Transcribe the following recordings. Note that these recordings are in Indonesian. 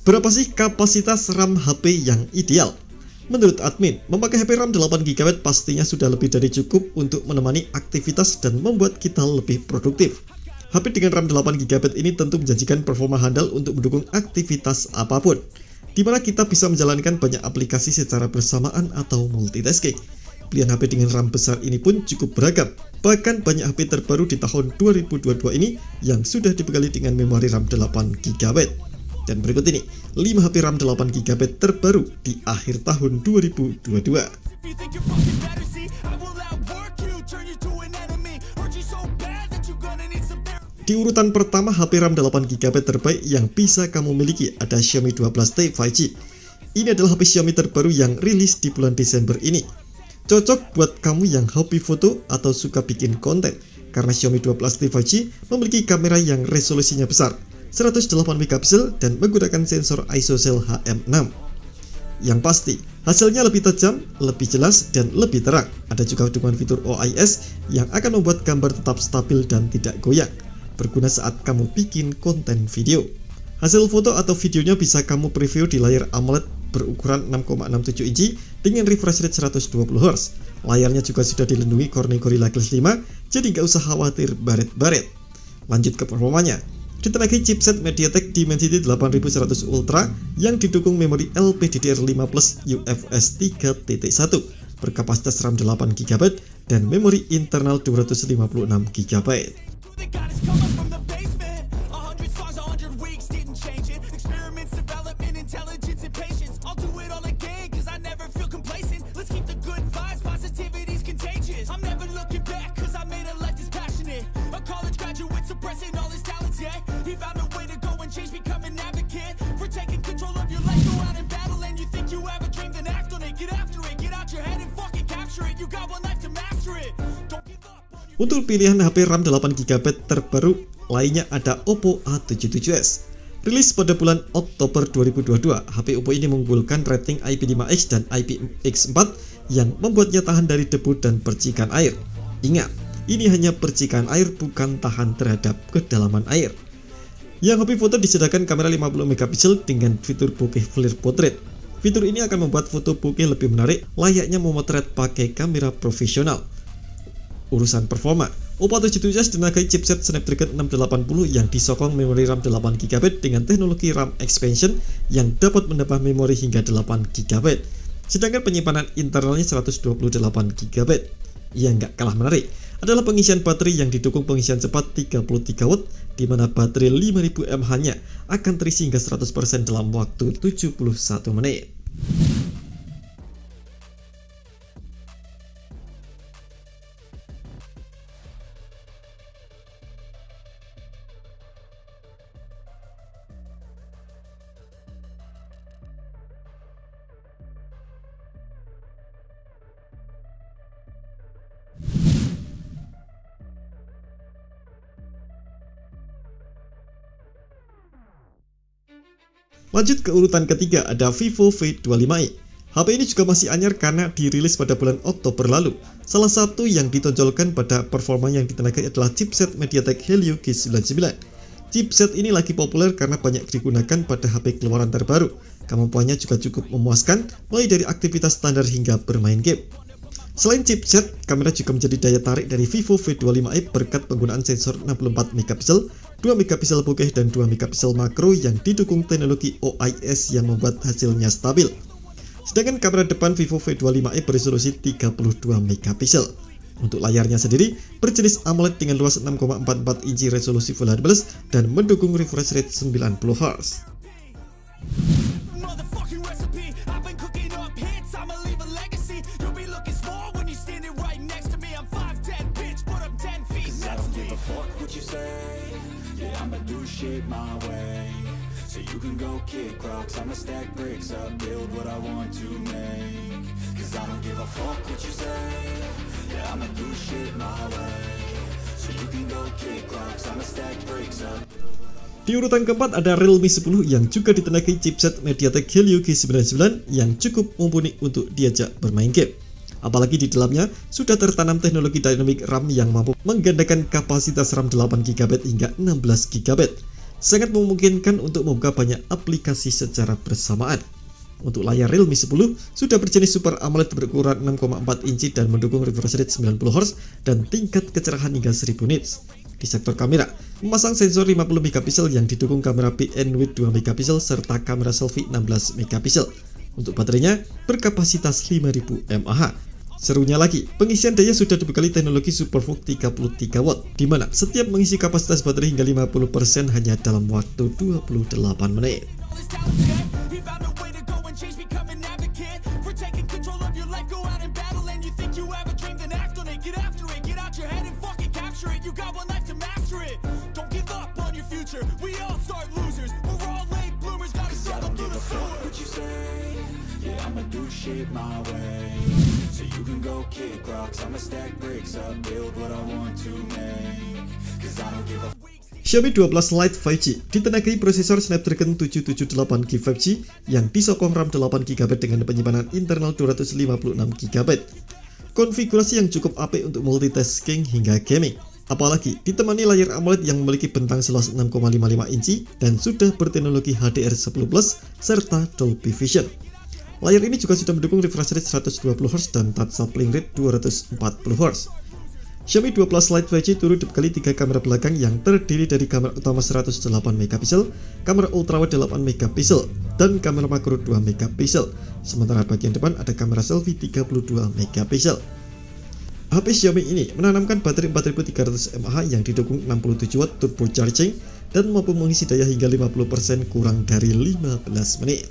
Berapa sih kapasitas RAM HP yang ideal? Menurut admin, memakai HP RAM 8GB pastinya sudah lebih dari cukup untuk menemani aktivitas dan membuat kita lebih produktif. HP dengan RAM 8GB ini tentu menjanjikan performa handal untuk mendukung aktivitas apapun, di mana kita bisa menjalankan banyak aplikasi secara bersamaan atau multitasking. Pilihan HP dengan RAM besar ini pun cukup beragam. Bahkan banyak HP terbaru di tahun 2022 ini yang sudah dibekali dengan memori RAM 8GB. Dan berikut ini 5 HP RAM 8GB terbaru di akhir tahun 2022. Di urutan pertama, HP RAM 8GB terbaik yang bisa kamu miliki ada Xiaomi 12T 5G. Ini adalah HP Xiaomi terbaru yang rilis di bulan Desember ini. Cocok buat kamu yang hobi foto atau suka bikin konten, karena Xiaomi 12T 5G memiliki kamera yang resolusinya besar, 108MP dan menggunakan sensor ISOCELL HM6. Yang pasti, hasilnya lebih tajam, lebih jelas, dan lebih terang. Ada juga dukungan fitur OIS yang akan membuat gambar tetap stabil dan tidak goyang, berguna saat kamu bikin konten video. Hasil foto atau videonya bisa kamu preview di layar AMOLED berukuran 6,67 inci dengan refresh rate 120Hz. Layarnya juga sudah dilindungi Corning Gorilla Glass 5, jadi nggak usah khawatir baret-baret. Lanjut ke performanya. Ditenagai chipset MediaTek Dimensity 8100 Ultra yang didukung memori LPDDR5+ UFS 3.1 berkapasitas RAM 8GB dan memori internal 256GB. Untuk pilihan HP RAM 8GB terbaru lainnya ada Oppo A77s. Rilis pada bulan Oktober 2022, HP Oppo ini mengunggulkan rating IP5X dan IPX4 yang membuatnya tahan dari debu dan percikan air. Ingat, ini hanya percikan air, bukan tahan terhadap kedalaman air. Yang hobi foto disediakan kamera 50MP dengan fitur bokeh flare portrait. Fitur ini akan membuat foto bokeh lebih menarik, layaknya memotret pakai kamera profesional. Urusan performa, Oppo A77s ditenagai chipset Snapdragon 680 yang disokong memori RAM 8GB dengan teknologi RAM expansion yang dapat menambah memori hingga 8GB. Sedangkan penyimpanan internalnya 128GB. Yang nggak kalah menarik adalah pengisian baterai yang didukung pengisian cepat 33W, di mana baterai 5000 mAh-nya akan terisi hingga 100% dalam waktu 71 menit. Lanjut ke urutan ketiga ada Vivo V25i. HP ini juga masih anyar karena dirilis pada bulan Oktober lalu. Salah satu yang ditonjolkan pada performa yang ditenagai adalah chipset MediaTek Helio G99. Chipset ini lagi populer karena banyak digunakan pada HP keluaran terbaru. Kemampuannya juga cukup memuaskan, mulai dari aktivitas standar hingga bermain game. Selain chipset, kamera juga menjadi daya tarik dari Vivo V25i berkat penggunaan sensor 64MP, 2MP bokeh dan 2MP makro yang didukung teknologi OIS yang membuat hasilnya stabil. Sedangkan kamera depan Vivo V25i beresolusi 32MP. Untuk layarnya sendiri berjenis AMOLED dengan luas 6,44 inci resolusi Full HD+ dan mendukung refresh rate 90Hz. I'ma do shit my way, so you can go kick rocks. I'ma stack bricks up, build what I want to make, cause I don't give a fuck what you say. Yeah, I'ma do shit my way, so you can go kick rocks. I'ma stack bricks up. Di urutan keempat ada Realme 10 yang juga ditenagai chipset MediaTek Helio G99 yang cukup mumpuni untuk diajak bermain game. Apalagi di dalamnya sudah tertanam teknologi dynamic RAM yang mampu menggandakan kapasitas RAM 8GB hingga 16GB. sangat memungkinkan untuk membuka banyak aplikasi secara bersamaan. Untuk layar Realme 10 sudah berjenis Super AMOLED berukuran 6,4 inci dan mendukung refresh rate 90Hz dan tingkat kecerahan hingga 1000 nits. Di sektor kamera, memasang sensor 50 megapiksel yang didukung kamera PN with 2 megapiksel serta kamera selfie 16 megapiksel. Untuk baterainya berkapasitas 5000 mAh. Serunya lagi, pengisian daya sudah dibekali teknologi SuperVOOC 33 watt, di mana setiap mengisi kapasitas baterai hingga 50% hanya dalam waktu 28 menit. Shit my way, so you can go kick rocks. I'ma stack bricks up, build what I want to make, cause I don't give a Xiaomi 12 Lite 5G ditenagai prosesor Snapdragon 778G 5G yang disokong RAM 8GB dengan penyimpanan internal 256GB. Konfigurasi yang cukup apik untuk multitasking hingga gaming. Apalagi ditemani layar AMOLED yang memiliki bentang seluas 6,55 inci dan sudah berteknologi HDR10+ serta Dolby Vision. Layar ini juga sudah mendukung refresh rate 120Hz dan touch sampling rate 240Hz. Xiaomi 12 Lite 5G turut dibekali 3 kamera belakang yang terdiri dari kamera utama 108MP, kamera ultrawide 8MP, dan kamera makro 2MP. Sementara bagian depan ada kamera selfie 32MP. HP Xiaomi ini menanamkan baterai 4300 mAh yang didukung 67 watt turbo charging dan mampu mengisi daya hingga 50% kurang dari 15 menit.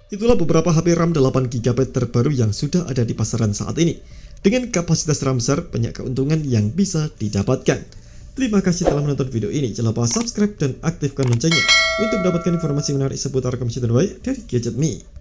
Itulah beberapa HP RAM 8GB terbaru yang sudah ada di pasaran saat ini. Dengan kapasitas RAM besar, banyak keuntungan yang bisa didapatkan. Terima kasih telah menonton video ini. Jangan lupa subscribe dan aktifkan loncengnya untuk mendapatkan informasi menarik seputar komputer terbaik dari Gadget Me.